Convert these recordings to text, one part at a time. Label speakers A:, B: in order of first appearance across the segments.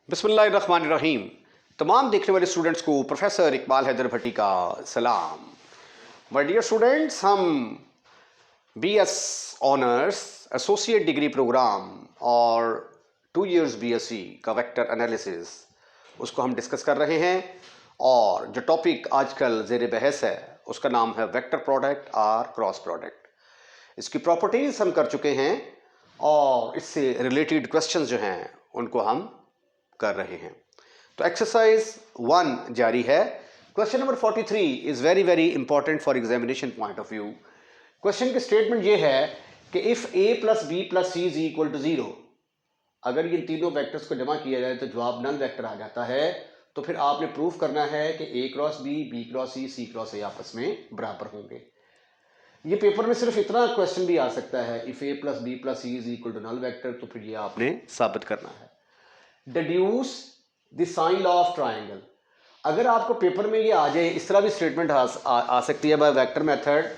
A: बिस्मिल्लाहिर्रहमानिर्रहीम। तमाम देखने वाले स्टूडेंट्स को प्रोफेसर इकबाल हैदर भट्टी का सलाम। माय डियर स्टूडेंट्स, हम BS honours associate degree program और 2 इयर्स बीएससी का वेक्टर एनालिसिस उसको हम डिस्कस कर रहे हैं। और जो टॉपिक आजकल ज़ेर बहस है उसका नाम है वेक्टर प्रोडक्ट और क्रॉस प्रोडक्ट। इसकी प्रॉपर्टीज़ हम कर चुके हैं और इससे रिलेटेड क्वेश्चंस जो हैं उनको हम कर रहे हैं। तो एक्सरसाइज 1 जारी है। Question number 43 is very very important for examination point of view. Question की स्टेटमेंट ये है कि if a plus B plus C is equal to 0, अगर इन तीनों वेक्टर्स को जमा किया जाए तो जवाब नल वेक्टर आ जाता है। तो फिर आपने प्रूफ करना है कि a cross B cross C cross A आपस में बराबर होंगे। ये पेपर में सिर्फ इतना क्वेश्चन भी आ सकता है, if a plus B plus C is equal to null vector, तो फिर ये आपने साबित करना है। Deduce the sine law of triangle. अगर आपको पेपर में ये आ जाए, इस तरह भी स्टेटमेंट आ सकती है, by vector method,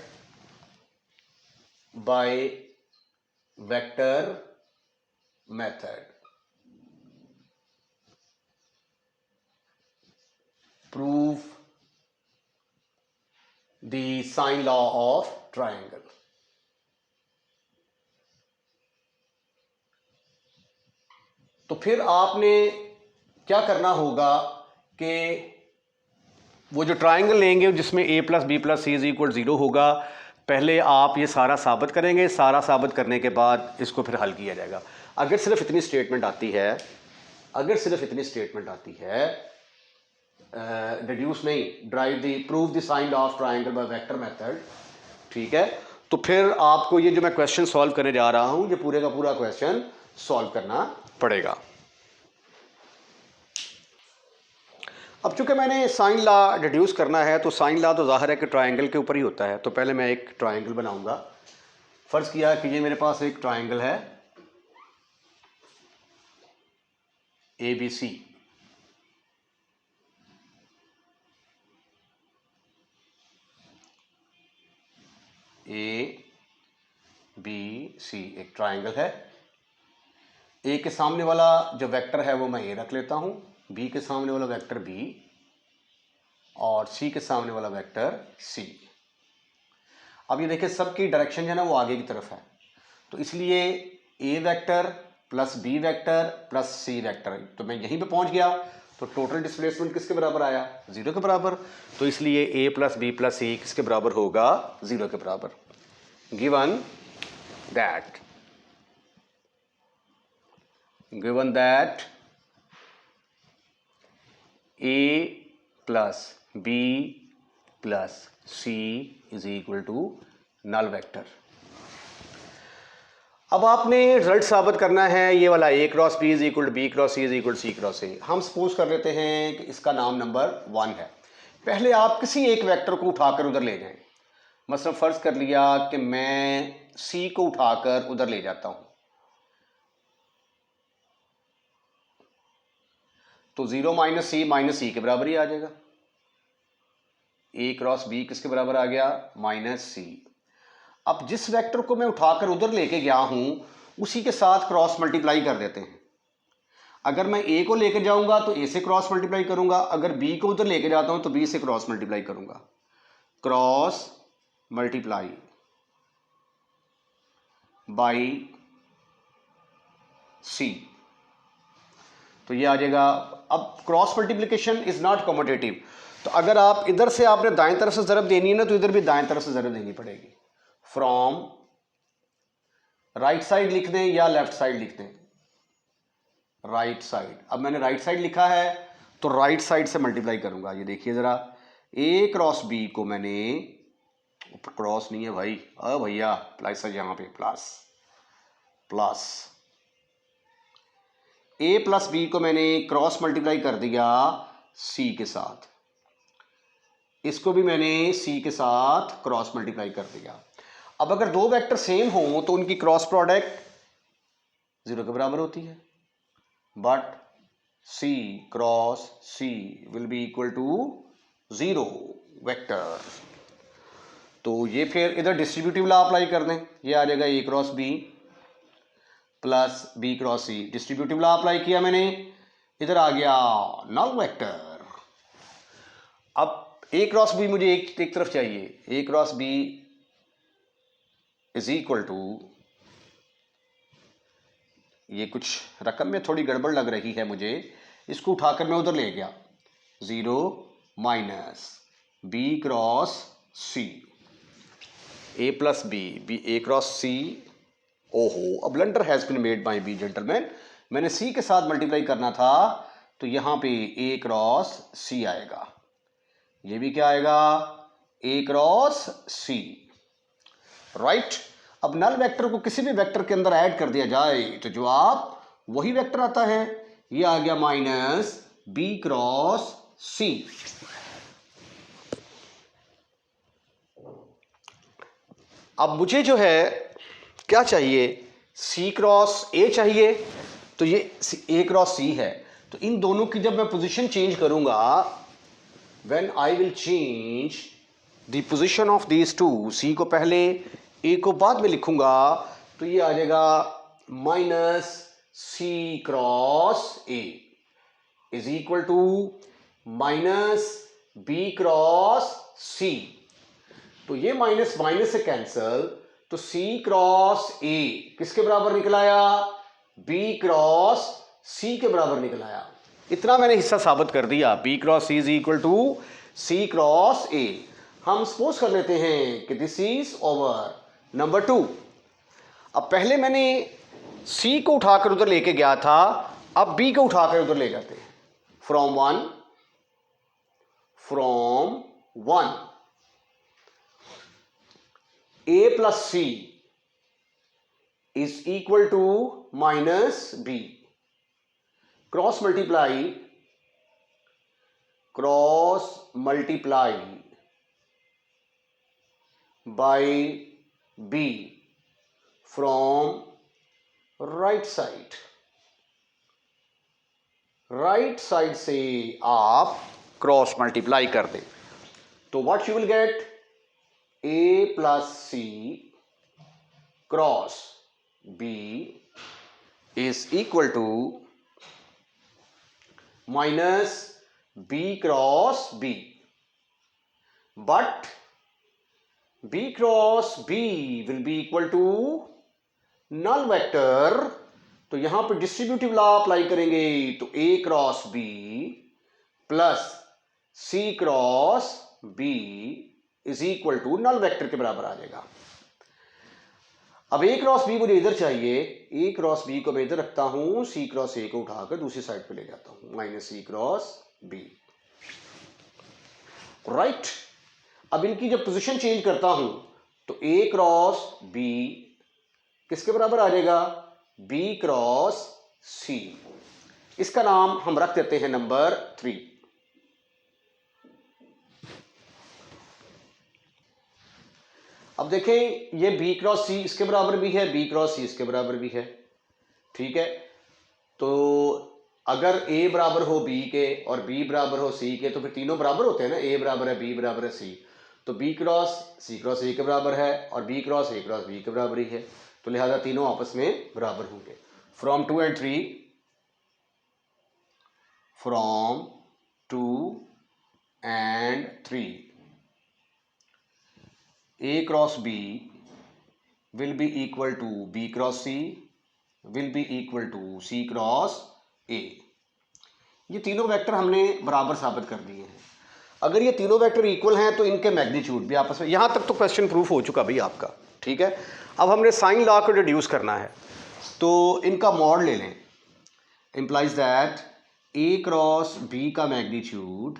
A: by vector method prove the sine law of triangle. तो फिर आपने क्या करना होगा कि वो जो ट्राइंगल लेंगे जिसमें a plus B plus C is equal 0 होगा, पहले आप ये सारा साबित करेंगे। सारा साबित करने के बाद इसको फिर हल किया जाएगा। अगर सिर्फ इतनी स्टेटमेंट आती है, डिड्यूस नहीं, derive the prove the sine law of triangle by vector method, ठीक है, तो फिर आपको ये जो मैं क्वेश्चन सॉल्व करने जा रहा हूं, ये पूरे का पूरा क्वेश्चन सॉल्व करना पड़ेगा। अब चूंकि मैंने साइन लॉ डिड्यूस करना है, तो साइन लॉ तो जाहिर है कि ट्राइंगल के ऊपर ही होता है। तो पहले मैं एक ट्राइंगल बनाऊंगा। फर्ज किया कि ये मेरे पास एक ट्राइंगल है ABC। ABC एक ट्राइंगल है। A के सामने वाला जो वेक्टर है वो मैं A रख लेता हूं, B के सामने वाला वेक्टर B और C के सामने वाला वेक्टर C। अब ये देखिए, सबकी डायरेक्शन जो है ना वो आगे की तरफ है, तो इसलिए A vector plus B vector plus C vector, तो मैं यहीं पे पहुंच गया। तो टोटल डिस्प्लेसमेंट किसके बराबर आया? 0 के बराबर। तो इसलिए A plus B plus C किसके बराबर होगा? 0 के बराबर। Given that A plus B plus C is equal to null vector. अब आपने रिजल्ट साबित करना है, ये वाला A cross B is equal to B cross C is equal to C cross A। हम सपोज कर लेते हैं कि इसका नाम नंबर 1 है। पहले आप किसी एक वेक्टर को उठाकर उधर ले जाएं। मतलब फर्ज कर लिया कि मैं C को उठाकर उधर ले जाता हूं, तो 0 माइनस C के बराबर ही आ जाएगा। A क्रॉस B किसके बराबर आ गया? -C। अब जिस वेक्टर को मैं उठाकर उधर लेके गया हूं, उसी के साथ क्रॉस मल्टीप्लाई कर देते हैं। अगर मैं A को लेकर जाऊंगा तो A से क्रॉस मल्टीप्लाई करूंगा, अगर B को उधर लेके जाता हूं तो B से क्रॉस मल्टीप्लाई करूंगा। क्रॉस मल्टीप्लाई बाई C, तो ये आ जाएगा। अब cross multiplication is not commutative, तो अगर आप इधर से आपने दाएं तरफ से ज़रब देनी है ना, तो इधर भी दाएं तरफ से ज़रब देनी पड़ेगी। फ्रॉम राइट साइड लिख दें या लेफ्ट साइड लिख दें? Right side. अब मैंने राइट साइड लिखा है तो राइट साइड से मल्टीप्लाई करूंगा। ये देखिए जरा, A क्रॉस B को मैंने, क्रॉस नहीं है भाई, भैया प्लस है यहां पे, प्लस A प्लस B को मैंने क्रॉस मल्टीप्लाई कर दिया C के साथ, इसको भी मैंने C के साथ क्रॉस मल्टीप्लाई कर दिया। अब अगर दो वेक्टर सेम हो तो उनकी क्रॉस प्रोडक्ट 0 के बराबर होती है, but C cross C will be equal to 0 vector. तो ये फिर इधर डिस्ट्रीब्यूटिव लॉ अप्लाई कर दें, ये आ जाएगा A cross B plus B cross C। Distributive law apply किया मैंने, इधर आ गया नल वेक्टर। अब ए क्रॉस बी मुझे एक तरफ चाहिए, A cross B is equal to, ये कुछ रकम में थोड़ी गड़बड़ लग रही है मुझे, इसको उठाकर मैं उधर ले गया, 0 minus B cross C, A plus B A cross C. ओहो, a blunder has been made by the gentleman, मैंने सी के साथ मल्टीप्लाई करना था, तो यहां पे ए क्रॉस सी आएगा, ये भी क्या आएगा, ए क्रॉस सी, राइट। अब नल वेक्टर को किसी भी वेक्टर के अंदर ऐड कर दिया जाए तो जवाब वही वेक्टर आता है, ये आ गया माइनस बी क्रॉस सी। अब मुझे जो है क्या चाहिए, सी क्रॉस ए चाहिए, तो ये ए क्रॉस सी है, तो इन दोनों की जब मैं पोजीशन चेंज करूंगा, when I will change the position of these two, C को पहले ए को बाद में लिखूंगा, तो ये आ जाएगा minus C cross A is equal to minus B cross C. तो ये माइनस माइनस से कैंसल, तो सी क्रॉस ए किसके बराबर निकल आया, बी क्रॉस सी के बराबर निकल आया। इतना मैंने हिस्सा साबित कर दिया, B cross C is equal to C cross A. हम सपोज कर लेते हैं कि दिस इज ओवर नंबर 2। अब पहले मैंने सी को उठाकर उधर लेके गया था, अब बी को उठाकर उधर ले जाते हैं, from one A plus C is equal to minus B, cross multiply by B from right side से आप क्रॉस मल्टीप्लाई कर दें, तो what you will get, A plus C cross B is equal to minus B cross B, but B cross B will be equal to null vector, तो यहां पर distributive law apply करेंगे, तो A cross B plus C cross B is equal to null vector के बराबर आ जाएगा। अब ए cross B मुझे इधर चाहिए, ए क्रॉस बी को मैं इधर रखता हूं, सी क्रॉस ए को उठाकर दूसरी साइड पे ले जाता हूं, minus C cross B, right. अब इनकी जब पोजीशन चेंज करता हूं, तो ए क्रॉस बी किसके बराबर आ जाएगा, बी क्रॉस सी, इसका नाम हम रख देते हैं नंबर 3। अब देखें, ये बी क्रॉस सी इसके बराबर भी है, बी क्रॉस सी इसके बराबर भी है, ठीक है। तो अगर ए बराबर हो बी के और बी बराबर हो सी के, तो फिर तीनों बराबर होते हैं ना, ए बराबर है, बी बराबर है, सी, तो B cross C cross A के बराबर है और B cross A cross B के बराबर ही है, तो लिहाजा तीनों आपस में बराबर होंगे। From 2 and 3, from 2 and 3 A cross B will be equal to B cross C will be equal to C cross A. ये तीनों वेक्टर हमने बराबर साबित कर दिए हैं। अगर ये तीनों वेक्टर इक्वल हैं तो इनके मैग्नीट्यूड भी आपस में, यहां तक तो क्वेश्चन प्रूफ हो चुका भाई आपका, ठीक है। अब हमने साइन लॉ को डिड्यूस करना है, तो इनका मॉड ले लें, implies that A cross B का मैग्नीट्यूड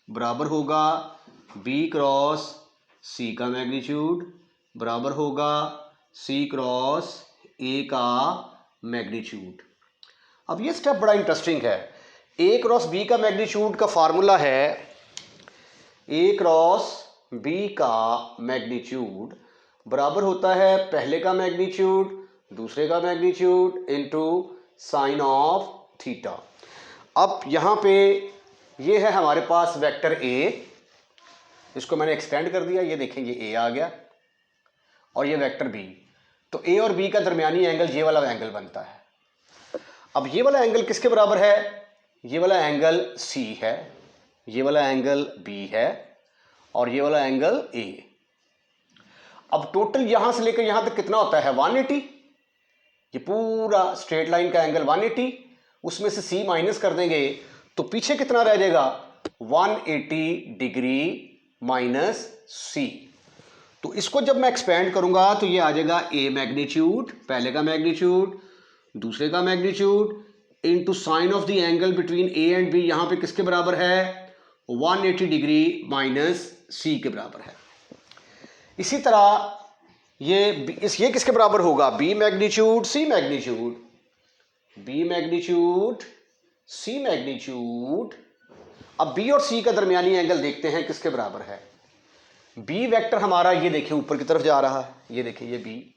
A: बराबर होगा बी क्रॉस सी का मैग्नीट्यूड बराबर होगा सी क्रॉस ए का मैग्नीट्यूड। अब ये स्टेप बड़ा इंटरेस्टिंग है। ए क्रॉस बी का मैग्नीट्यूड का फार्मूला है ए क्रॉस बी का मैग्नीट्यूड बराबर होता है पहले का मैग्नीट्यूड दूसरे का magnitude into sine of theta. अब यहाँ पे ये है हमारे पास वेक्टर ए, इसको मैंने एक्सटेंड कर दिया, ये देखें ये ए आ गया, और ये वेक्टर बी, तो ए और बी का दरमियानी एंगल ये वाला एंगल बनता है। अब ये वाला एंगल किसके बराबर है, ये वाला एंगल सी है, ये वाला एंगल बी है और ये वाला एंगल ए। अब टोटल यहां से लेकर यहां तक कितना होता है 180। ये पूरा स्ट्रेट लाइन का एंगल 180, उसमें से सी माइनस कर देंगे तो पीछे कितना रह जाएगा 180 डिग्री माइनस सी। तो इसको जब मैं एक्सपेंड करूंगा तो ये आ जाएगा ए मैग्नीट्यूड, पहले का मैग्नीट्यूड, दूसरे का magnitude into sine of the angle between A and B, यहां पे किसके बराबर है 180 डिग्री माइनस सी के बराबर है। इसी तरह ये किसके बराबर होगा B magnitude C magnitude, B magnitude C magnitude. अब बी और सी का दरमियानी एंगल देखते हैं किसके बराबर है। बी वेक्टर हमारा ये देखिए ऊपर की तरफ जा रहा है, ये देखिए ये बी,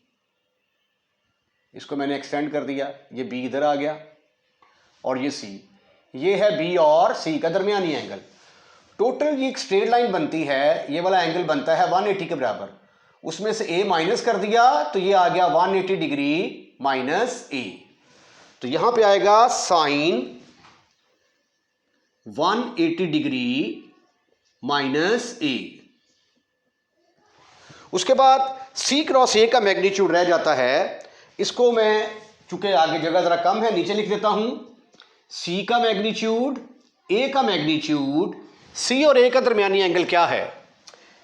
A: इसको मैंने एक्सटेंड कर दिया, ये बी इधर आ गया और ये सी, ये है बी और सी का दरमियानी एंगल। टोटल ये एक स्ट्रेट लाइन बनती है, ये वाला एंगल बनता है 180 के बराबर, उसमें से ए माइनस कर दिया तो ये आ गया 180 डिग्री माइनस ए। तो यहां पे आएगा साइन 180 डिग्री माइनस ए। उसके बाद सी क्रॉस ए का मैग्नीट्यूड रह जाता है, इसको मैं चूंकि आगे जगह जरा कम है नीचे लिख देता हूं, सी का मैग्नीट्यूड ए का मैग्नीट्यूड, सी और ए का दरमियानी एंगल क्या है,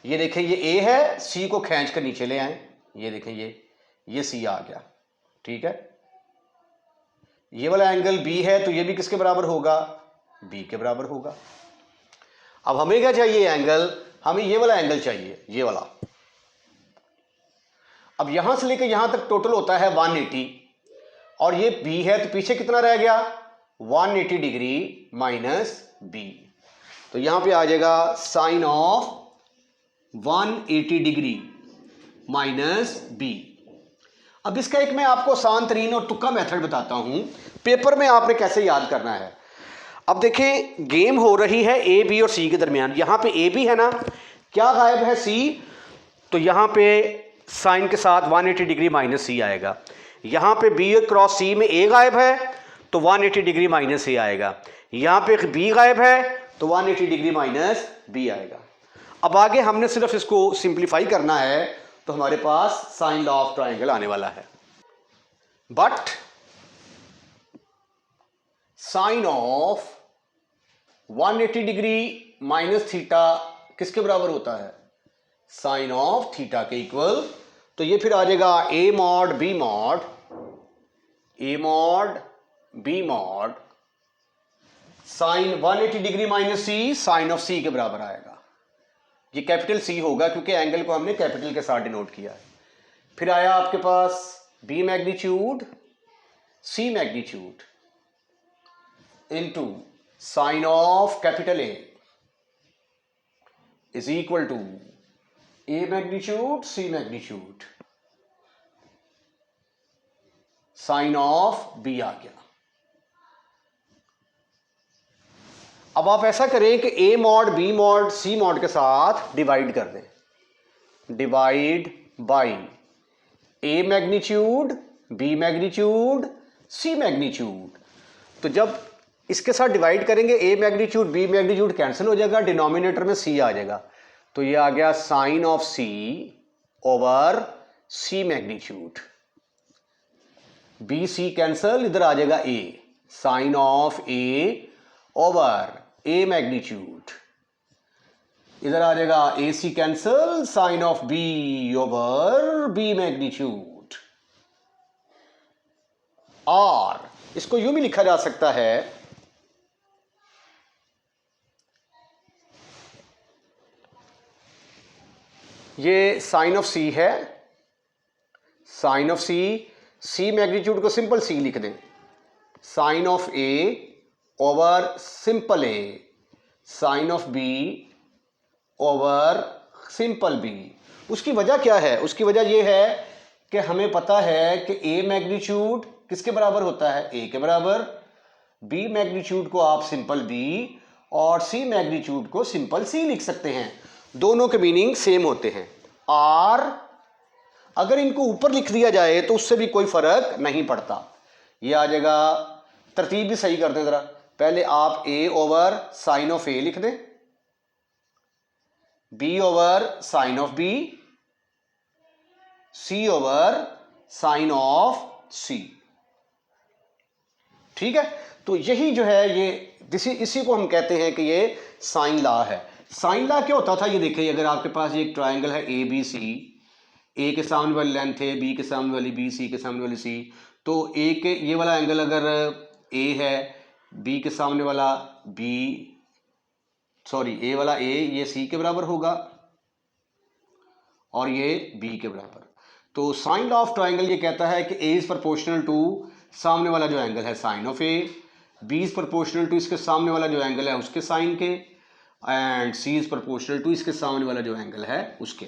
A: ये देखें ये ए है, सी को खींच कर नीचे ले आए, ये देखें ये सी आ गया, ठीक है। ये वाला एंगल बी है तो ये भी किसके बराबर होगा बी के बराबर होगा। अब हमें क्या चाहिए एंगल, हमें ये वाला एंगल चाहिए, ये वाला। अब यहां से लेकर यहां तक टोटल होता है 180 और ये बी है तो पीछे कितना रह गया 180 डिग्री माइनस बी। तो यहां पे आ जाएगा sine of 180 degree minus B. अब इसका एक मैं आपको आसान तरीन और तुक्का मेथड बताता हूं, पेपर में आपने कैसे याद करना है। अब देखें गेम हो रही है ए बी और सी के दरमियान, यहां पे ए बी है ना, क्या गायब है सी, तो यहां पे साइन के साथ 180 डिग्री माइनस सी आएगा। यहां पे बी क्रॉस सी में ए गायब है तो 180 डिग्री माइनस ए आएगा, यहां पे बी गायब है तो 180 डिग्री माइनस बी आएगा। अब आगे हमने सिर्फ इसको सिंप्लीफाई करना है तो हमारे पास साइन लॉ ऑफ ट्राइंगल आने वाला है। But sine of 180 degree minus theta किसके बराबर होता है साइन ऑफ थीटा के इक्वल। तो ये फिर आ जाएगा A mod B mod, A mod B mod sine 180 degree minus C sine of C के बराबर आएगा। ये कैपिटल सी होगा क्योंकि एंगल को हमने कैपिटल के साथ डिनोट किया है। फिर आया आपके पास B magnitude C magnitude into sine of capital A is equal to A magnitude C magnitude sine of B आ गया। अब आप ऐसा करें कि A mod B mod C mod के साथ डिवाइड कर दें, divide by A magnitude B magnitude C magnitude. तो जब इसके साथ डिवाइड करेंगे A magnitude B magnitude cancel हो जाएगा, डिनोमिनेटर में सी आ जाएगा, तो ये आ गया sine of C over C magnitude, B C cancel, इधर आ जाएगा A, sine of A over A magnitude, इधर आ जाएगा A C cancel, sine of B over B magnitude. और इसको यूं भी लिखा जा सकता है ये साइन ऑफ सी है, sine of C, C magnitude को सिंपल सी लिख दें, sine of A over simple A, sine of B over simple B. उसकी वजह क्या है, उसकी वजह यह है कि हमें पता है कि ए मैग्नीट्यूड किसके बराबर होता है ए के बराबर, बी मैग्नीट्यूड को आप सिंपल बी और सी मैग्नीट्यूड को सिंपल सी लिख सकते हैं, दोनों के मीनिंग सेम होते हैं। और अगर इनको ऊपर लिख दिया जाए तो उससे भी कोई फर्क नहीं पड़ता। ये आ जाएगा, तरतीब भी सही कर दें ज़रा, पहले आप a over sine of a लिख दें, b over sine of b, c over sine of c। ठीक है, तो यही जो है ये इसी को हम कहते हैं कि ये साइन लॉ है। साइन लॉ क्या होता था, ये देखिए, अगर आपके पास एक ट्राइंगल है ए बी सी, ए के सामने वाली लेंथ है, बी के सामने वाली बी, सी के सामने वाली सी, तो ए के ये वाला एंगल अगर ए है, बी के सामने वाला बी, सॉरी ए वाला ए, ये सी के बराबर होगा और ये बी के बराबर। तो साइन लॉ ऑफ ट्राइंगल ये कहता है कि ए इज प्रोपोर्शनल टू सामने वाला जो एंगल है sine of A, B is proportional to इसके सामने वाला जो एंगल है उसके साइन के, and C is proportional to इसके सामने वाला जो एंगल है उसके।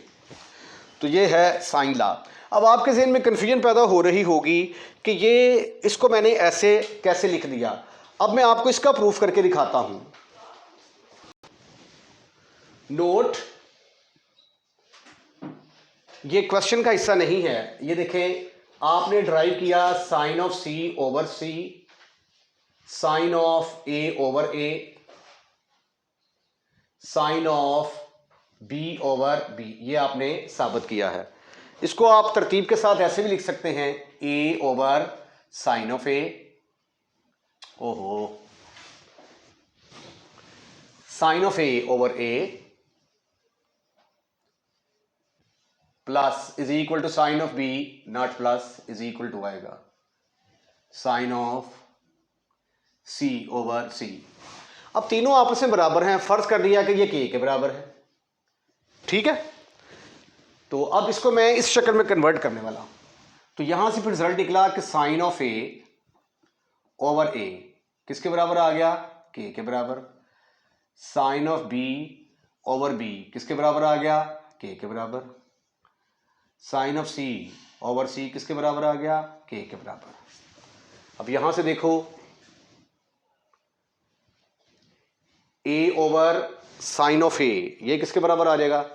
A: तो ये है साइन लॉ। अब आपके ज़हन में कन्फ्यूजन पैदा हो रही होगी कि ये इसको मैंने ऐसे कैसे लिख दिया। अब मैं आपको इसका प्रूफ करके दिखाता हूं। नोट, ये क्वेश्चन का हिस्सा नहीं है। ये देखें, आपने ड्राइव किया sine of C over C, sine of A over A, sine of B over B, ये आपने साबित किया है। इसको आप तरतीब के साथ ऐसे भी लिख सकते हैं, A over sine of A, ओहो, sine of A over A plus is equal to sine of B, not plus, is equal to आएगा sine of C over C. अब तीनों आपस में बराबर हैं, फर्ज कर लिया कि ये के बराबर है। ठीक है, तो अब इसको मैं इस शक्ल में कन्वर्ट करने वाला हूं। तो यहां से फिर रिजल्ट निकला कि sine of A over A किसके बराबर आ गया, के बराबर। Sine of B over B किसके बराबर आ गया, के बराबर। Sine of C over C किसके बराबर आ गया, के बराबर। अब यहां से देखो, ए ओवर साइन ऑफ ए ये किसके बराबर आ जाएगा,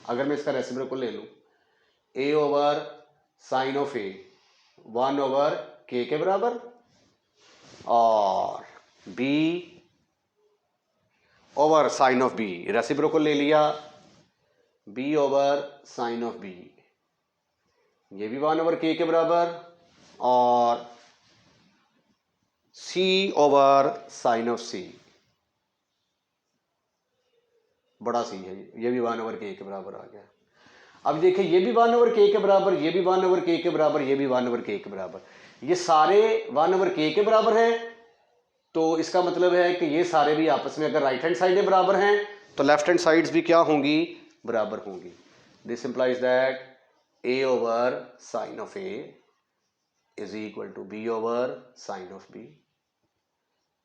A: अगर मैं इसका रेसिप्रोकल ले लूं, A over sine of A 1 over के बराबर, और B over sine of B reciprocal ले लिया, B over sine of B ये भी 1 ओवर के बराबर, और C over sine of C, बड़ा सी है, ये भी 1 ओवर के बराबर आ गया। अब देखिए, ये भी 1 ओवर के बराबर, ये भी 1 ओवर के बराबर, ये भी 1 ओवर के बराबर, ये सारे 1 ओवर के बराबर हैं। तो इसका मतलब है कि ये सारे भी आपस में अगर राइट हैंड साइडें बराबर हैं तो लेफ्ट हैंड साइड्स भी क्या होंगी, बराबर होंगी। This implies that A over sine of A is equal to B over sine of B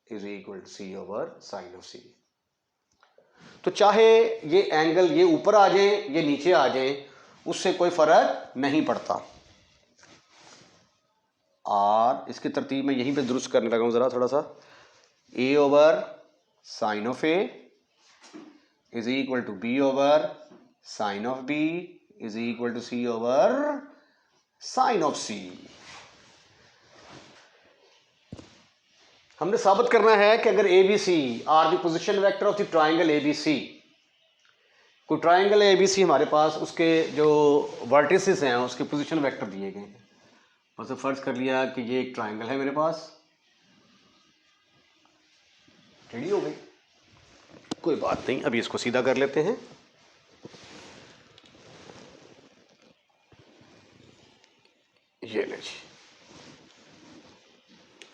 A: is equal to C over sine of C. तो चाहे ये एंगल ये ऊपर आ जाए ये नीचे आ जाए, उससे कोई फर्क नहीं पड़ता। और इसकी तरतीब में यहीं पे दुरुस्त करने लगा हूं जरा थोड़ा सा। A over sine of A is equal to B over sine of B is equal to C over sine of C. हमने साबित करना है कि अगर A B C are the position vector of the triangle A B C, कोई triangle A B सी हमारे पास, उसके जो वर्टिसेस हैं उसके पोजीशन वेक्टर दिए गए हैं। बस फर्ज कर लिया कि ये एक ट्राइंगल है मेरे पास, टेढ़ी हो गई, कोई बात नहीं, अभी इसको सीधा कर लेते हैं। ये ले जी,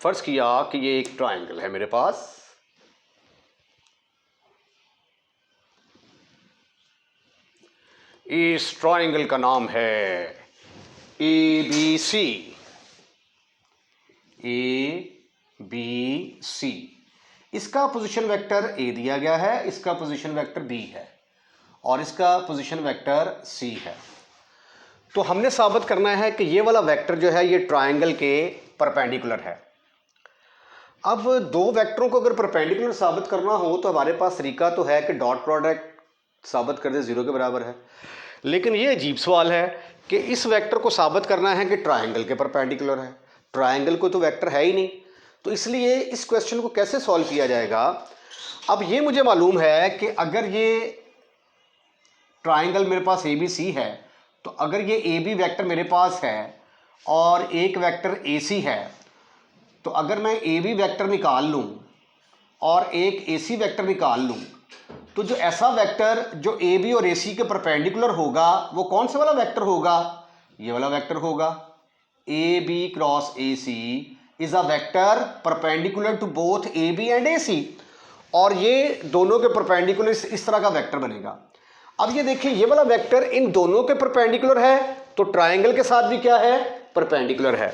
A: फर्ज किया कि ये एक ट्राइंगल है मेरे पास, इस ट्राइंगल का नाम है ए बी सी। ए बी सी, इसका पोजीशन वेक्टर ए दिया गया है, इसका पोजीशन वेक्टर बी है और इसका पोजीशन वेक्टर सी है। तो हमने साबित करना है कि ये वाला वेक्टर जो है ये ट्राइंगल के परपेंडिकुलर है। अब दो वेक्टरों को अगर परपेंडिकुलर साबित करना हो तो हमारे पास तरीका तो है कि डॉट प्रोडक्ट साबित कर दे 0 के बराबर है, लेकिन ये अजीब सवाल है कि इस वेक्टर को साबित करना है कि ट्राइंगल के परपेंडिकुलर है। ट्राइंगल को तो वेक्टर है ही नहीं, तो इसलिए इस क्वेश्चन को कैसे सॉल्व किया जाएगा, अब ये मुझे मालूम है कि अगर ये ट्राइंगल मेरे पास ए बी सी है, तो अगर ये ए बी वैक्टर मेरे पास है और एक वेक्टर ए सी है, तो अगर मैं ए बी वैक्टर निकाल लूँ और एक ए सी वैक्टर निकाल लूँ, तो जो ऐसा वेक्टर जो ए बी और ए सी के परपेंडिकुलर होगा वो कौन सा वाला वेक्टर होगा, ये वाला वेक्टर होगा। A B cross A C is a vector perpendicular to both A B and A C, और ये दोनों के परपेंडिकुलर इस तरह का वेक्टर बनेगा। अब ये देखिए ये वाला वेक्टर इन दोनों के परपेंडिकुलर है, तो ट्राइंगल के साथ भी क्या है, परपेंडिकुलर है।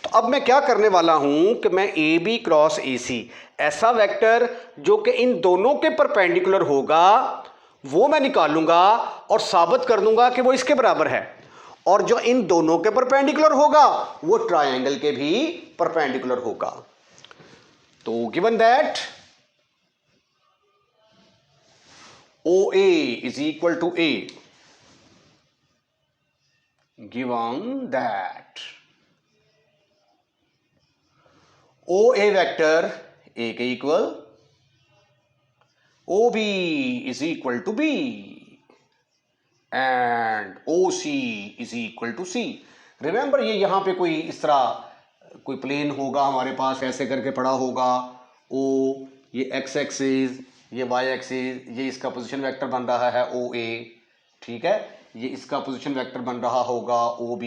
A: तो अब मैं क्या करने वाला हूं कि मैं ए बी क्रॉस ए सी ऐसा वेक्टर जो कि इन दोनों के परपेंडिकुलर होगा वो मैं निकालूंगा और साबित कर दूंगा कि वो इसके बराबर है, और जो इन दोनों के परपेंडिकुलर होगा वो ट्राइंगल के भी परपेंडिकुलर होगा। तो given that OA is equal to A, given that OA vector A के equal, OB is equal to B and OC is equal to C। Remember ये यहां पे कोई इस तरह कोई प्लेन होगा हमारे पास, ऐसे करके पड़ा होगा O, ये x एक्सिस, ये y एक्सिस, ये इसका पोजीशन वेक्टर बन रहा है OA, ठीक है, ये इसका पोजीशन वेक्टर बन रहा होगा OB,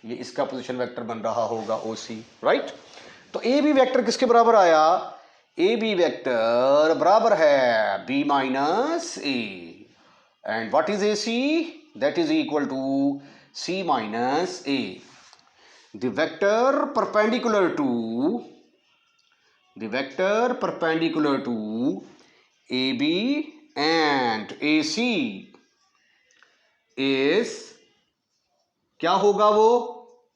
A: ये इसका पोजीशन वेक्टर बन रहा होगा OC, राइट। तो ए बी वेक्टर किसके बराबर आया, ए बी वेक्टर बराबर है b minus A, and what is A C, that is equal to c minus A. The vector perpendicular to AB and AC is क्या होगा, वो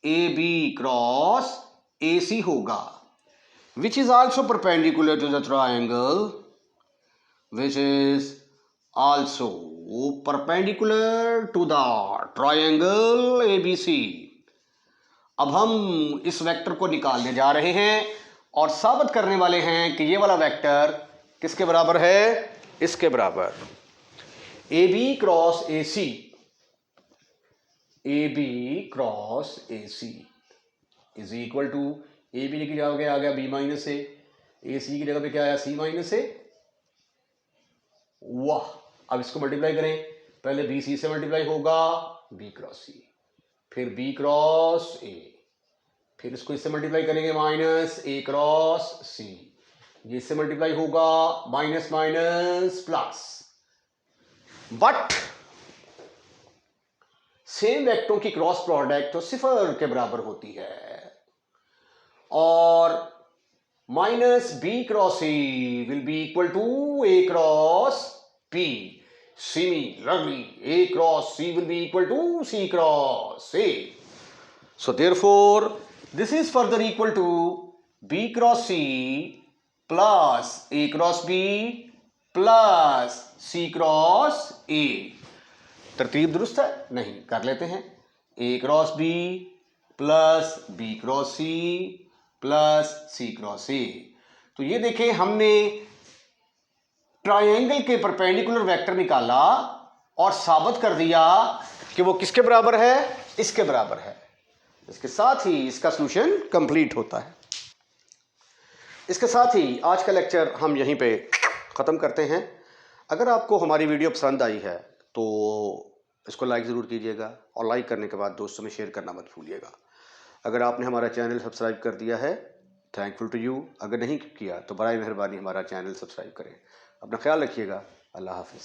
A: AB cross AC होगा, which is also perpendicular to the triangle, which is also perpendicular to the triangle ABC। अब हम इस vector को निकालने जा रहे हैं और साबित करने वाले हैं कि ये वाला वेक्टर किसके बराबर है, इसके बराबर। A B cross A C, A B cross A C is equal to, A B की जगह आ गया बी माइनस ए सी की जगह पे क्या आया, सी माइनस ए। वाह, अब इसको मल्टीप्लाई करें, पहले बी सी से मल्टीप्लाई होगा बी क्रॉस सी, फिर बी क्रॉस ए, फिर इसको इससे मल्टीप्लाई करेंगे माइनस ए क्रॉस सी, ये इससे मल्टीप्लाई होगा minus minus plus. But same वेक्टरों की क्रॉस प्रोडक्ट तो सिफर के बराबर होती है, और minus B cross A will be equal to A cross B. Similarly, A cross C will be equal to C cross A. So therefore, this is further equal to B cross C plus A cross B plus C cross A. तरतीब दुरुस्त है? नहीं, कर लेते हैं। A cross B plus B cross C plus C cross A। तो ये देखें, हमने ट्राइंगल के परपेंडिकुलर वेक्टर निकाला और साबित कर दिया कि वो किसके बराबर है, इसके बराबर है। इसके साथ ही इसका सॉल्यूशन कंप्लीट होता है। इसके साथ ही आज का लेक्चर हम यहीं पे ख़त्म करते हैं। अगर आपको हमारी वीडियो पसंद आई है तो इसको लाइक ज़रूर कीजिएगा, और लाइक करने के बाद दोस्तों में शेयर करना मत भूलिएगा। अगर आपने हमारा चैनल सब्सक्राइब कर दिया है, थैंकफुल टू यू। अगर नहीं किया तो बराए मेहरबानी हमारा चैनल सब्सक्राइब करें। अपना ख्याल रखिएगा। अल्लाह हाफिज़।